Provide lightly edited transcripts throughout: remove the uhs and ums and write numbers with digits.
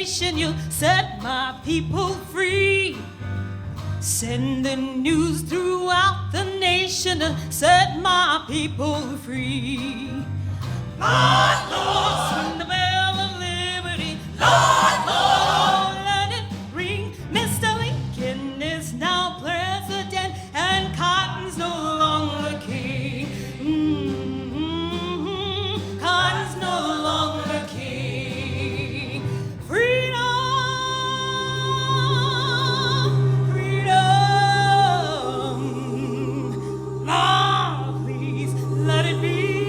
nation, you'll set my people free. Send the news throughout the nation to set my people free. Lord, Lord, swing the bell of liberty. Lord, Lord, let it ring. Mr. Lincoln is now president, and Cotton's no longer king. Cotton's no longer king. Freedom, freedom. Lord, please let it be.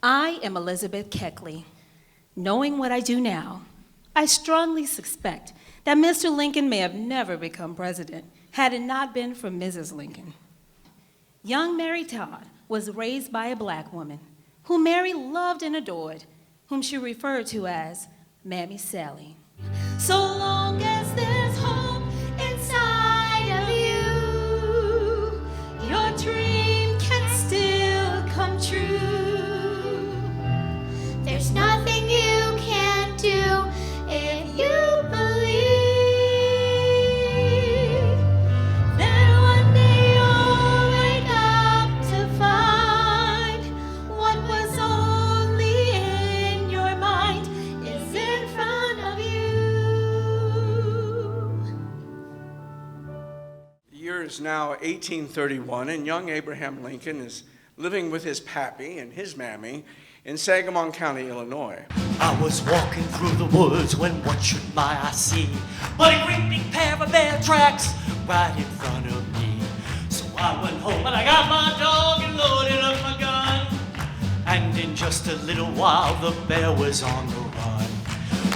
I am Elizabeth Keckley. Knowing what I do now, I strongly suspect that Mr. Lincoln may have never become president had it not been for Mrs. Lincoln. Young Mary Todd was raised by a Black woman whom Mary loved and adored, whom she referred to as Mammy Sally. So long as there's hope inside of you, your dream can still come true. There's nothing you can't do if you believe that one day you'll wake up to find what was only in your mind is in front of you. The year is now 1831, and young Abraham Lincoln is living with his pappy and his mammy in Sangamon County, Illinois. I was walking through the woods when what should my eye see but a great big pair of bear tracks right in front of me. So I went home and I got my dog and loaded up my gun. And in just a little while the bear was on the run.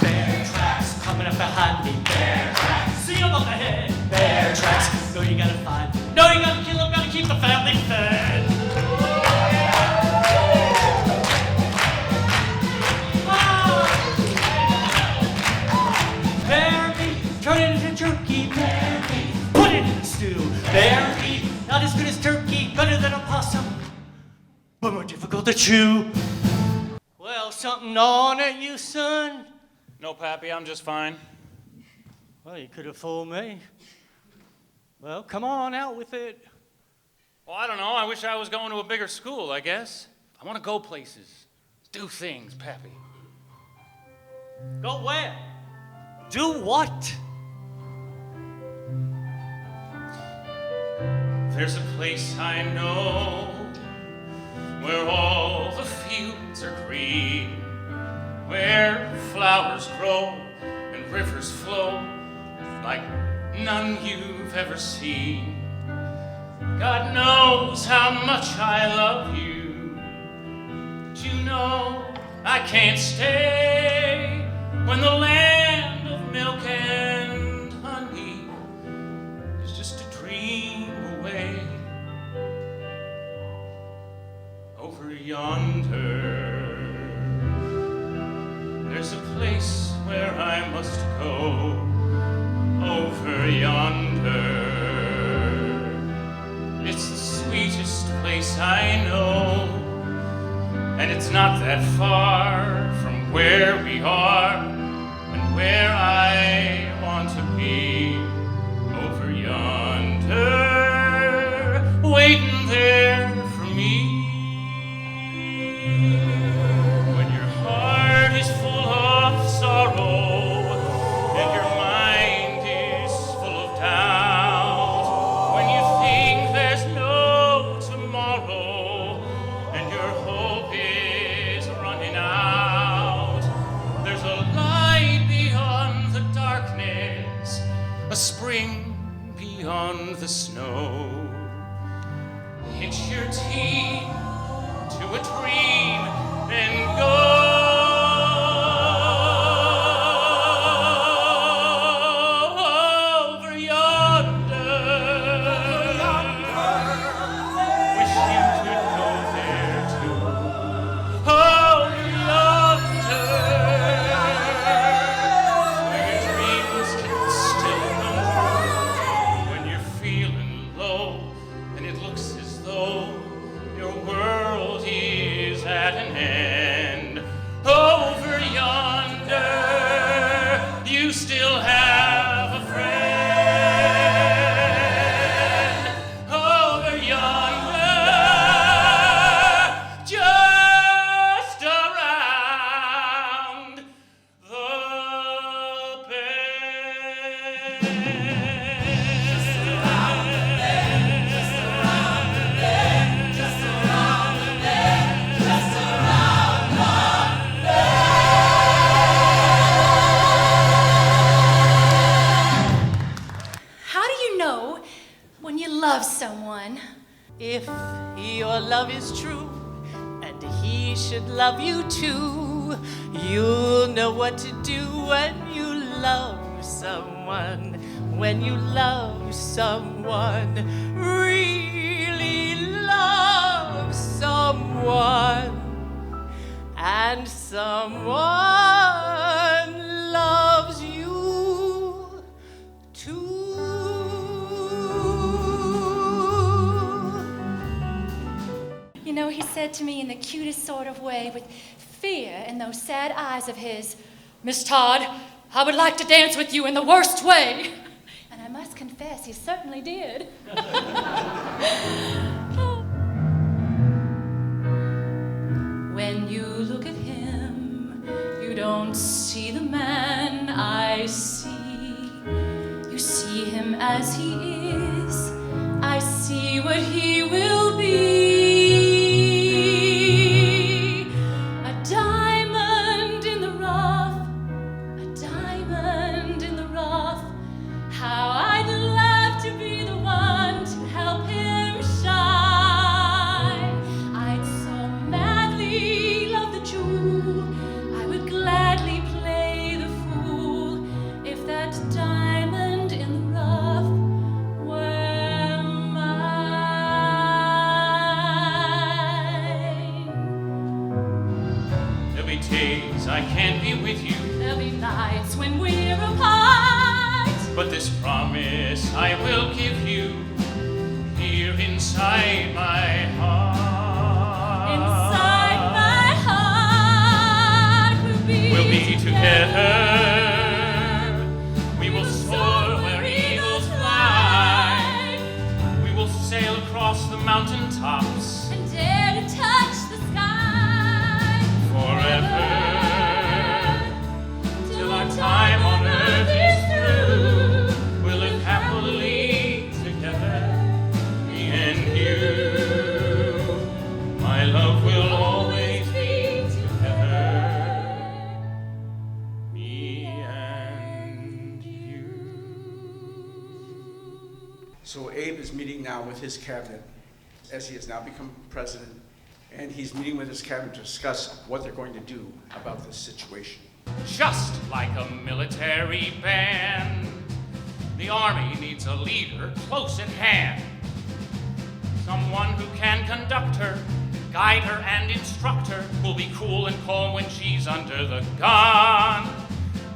Bear tracks coming up behind me. Bear tracks. See him on the head. Bear tracks. No, you gotta find him. No, you gotta kill him. Gotta keep the family fed. Turn it into jerky, bear meat. Put it in the stew, bear meat. Not as good as turkey, better than a possum, but more difficult to chew. Well, something gnawing at you, son? No, Pappy, I'm just fine. Well, you could have fooled me. Well, come on, out with it. Well, I don't know. I wish I was going to a bigger school, I guess. I want to go places, do things, Pappy. Go where? Do what? There's a place I know where all the fields are green, where flowers grow and rivers flow like none you've ever seen. God knows how much I love you, but you know I can't stay when the land of milk and honey is just a dream away. Over yonder, there's a place where I must go. Over yonder, it's the sweetest place I know, and it's not that far from where we are and where I want to be. Over yonder, waiting there for me. When your heart is full of sorrow and your mind is full of doubt, when you think there's no tomorrow and your hope is running out, there's a light beyond the darkness, a spring beyond the snow. Hit your teeth to a dream and go. Over yonder. Wish you could go there too. Over yonder. Where your dreams can still come true. When you're feeling low and it looks as though your world is at an end. Over yonder, you still have a friend. Over yonder, just around the bend. Just around the bend, just around the bend, just around the bend, just around the How do you know when you love someone? If your love is true and he should love you too, you'll know what to do when you love someone. When you love someone, really love someone, and someone loves you too. You know, he said to me in the cutest sort of way, with fear in those sad eyes of his, "Miss Todd, I would like to dance with you in the worst way." And I must confess, he certainly did. When you look at him, you don't see the man I see. You see him as he is. I see what he will be. A diamond in the rough, a diamond in the rough. How I'd love to be the one to help him shine. I'd so madly love the jewel, I would gladly play the fool if that diamond in the rough were mine. There'll be days I can't be with you, There'll be nights when we're apart. but this promise I will give you here inside my heart. Inside my heart We'll be together. We will soar where eagles fly. We will sail across the mountain tops and dare to touch the sky forever. Till our time on earth is through, we'll live happily together, me and you. My love will always be together, me and you. So Abe is meeting now with his cabinet, as he has now become president, and he's meeting with his cabinet to discuss what they're going to do about this situation. Just like a military band, the army needs a leader close at hand. Someone who can conduct her, guide her and instruct her, who'll be cool and calm when she's under the gun,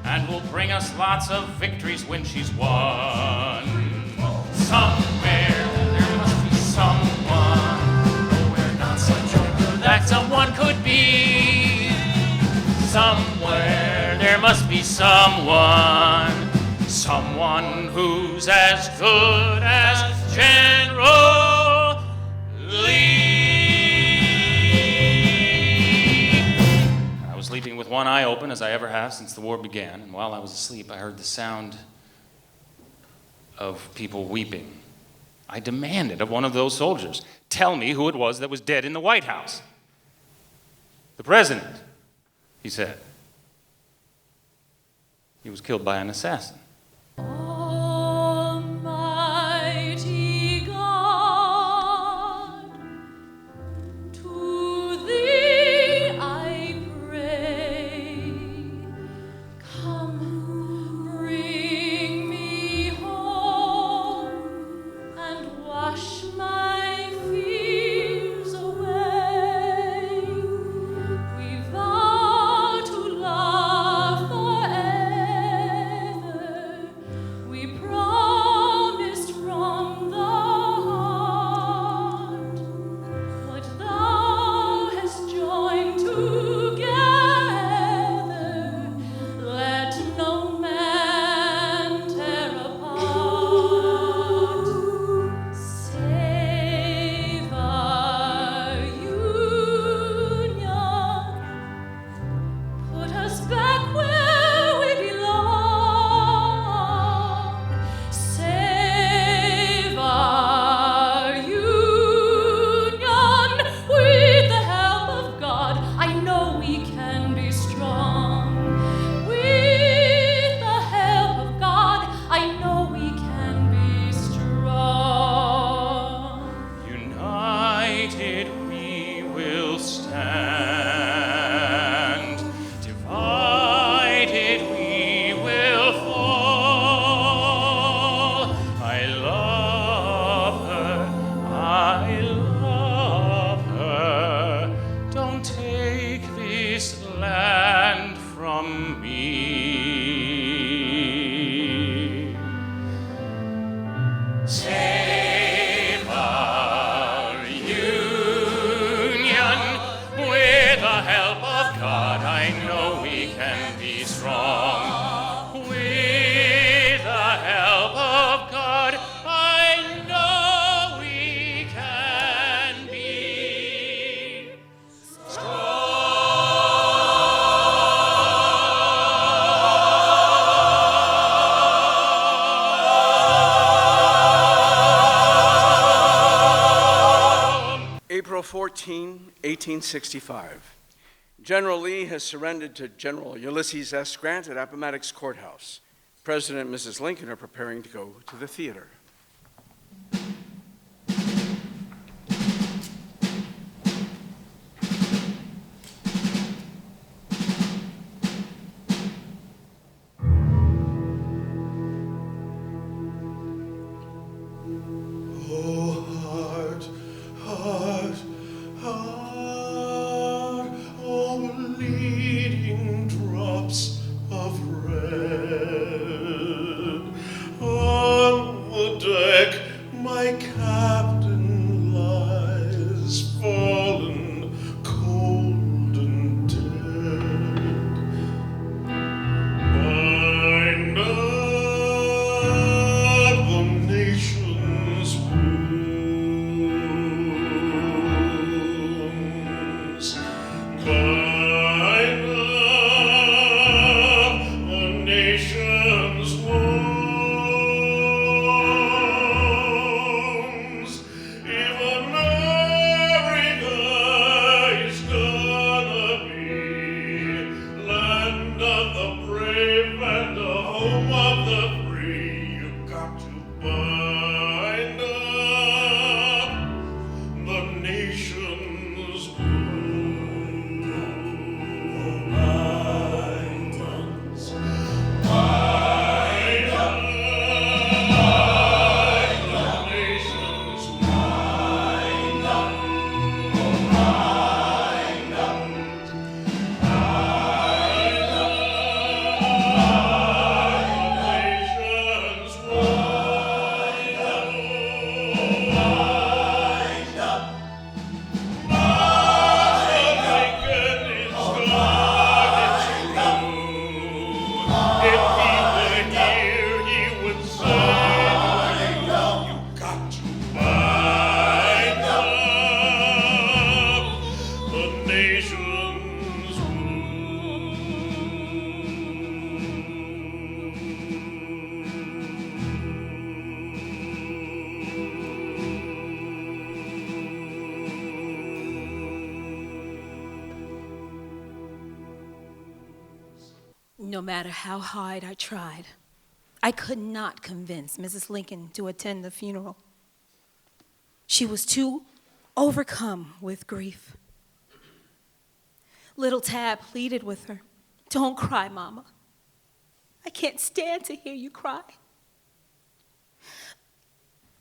and will bring us lots of victories when she's won. Somewhere there must be someone, oh, we're not so sure that someone could be. Somewhere there must be someone, someone who's as good as General Lee. I was sleeping with one eye open, as I ever have since the war began, and while I was asleep, I heard the sound of people weeping. I demanded of one of those soldiers, "Tell me who it was that was dead in the White House." "The president," he said. He was killed by an assassin. Almighty God, to wash my fears away. We vow to love forever. We promised from the heart. What thou hast joined together, let no man tear apart. Save our union, put us back where we belong. Save our union with the help of God. I know we can be strong. With the help of God, I know we can be strong. United we will stand, divided we will fall. I love her, don't take this land from me. Save our union with the help of God. I know we can be strong. With the help of God, I know we can be April 14, 1865. General Lee has surrendered to General Ulysses S. Grant at Appomattox Courthouse. President and Mrs. Lincoln are preparing to go to the theater. Oh, heart, heart, heart, oh, bleeding drops of red. On the deck, my captain lies, fallen, cold and dead. Bind up the nation's wounds. Bind up the nation's wounds. If America is gonna be land of the brave and the home of the free, you got to bind up the nation's wounds. Bind up the nation's No matter how hard I tried, I could not convince Mrs. Lincoln to attend the funeral. She was too overcome with grief. Little Tab pleaded with her, "Don't cry, Mama. I can't stand to hear you cry.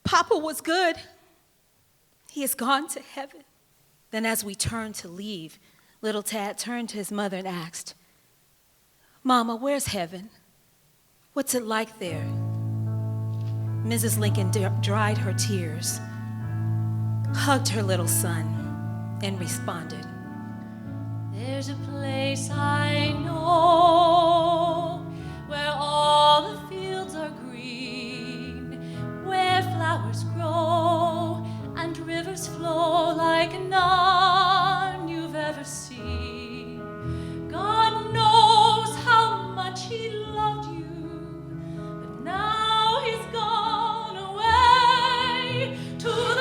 Papa was good. He has gone to heaven. Then as we turned to leave, little Tad turned to his mother and asked, Mama, where's heaven? What's it like there? Mrs. Lincoln dried her tears, hugged her little son, and responded, There's a place I know where all the fields are green, where flowers grow and rivers flow like none you've ever seen. God knows how much He loved you, but now He's gone away to the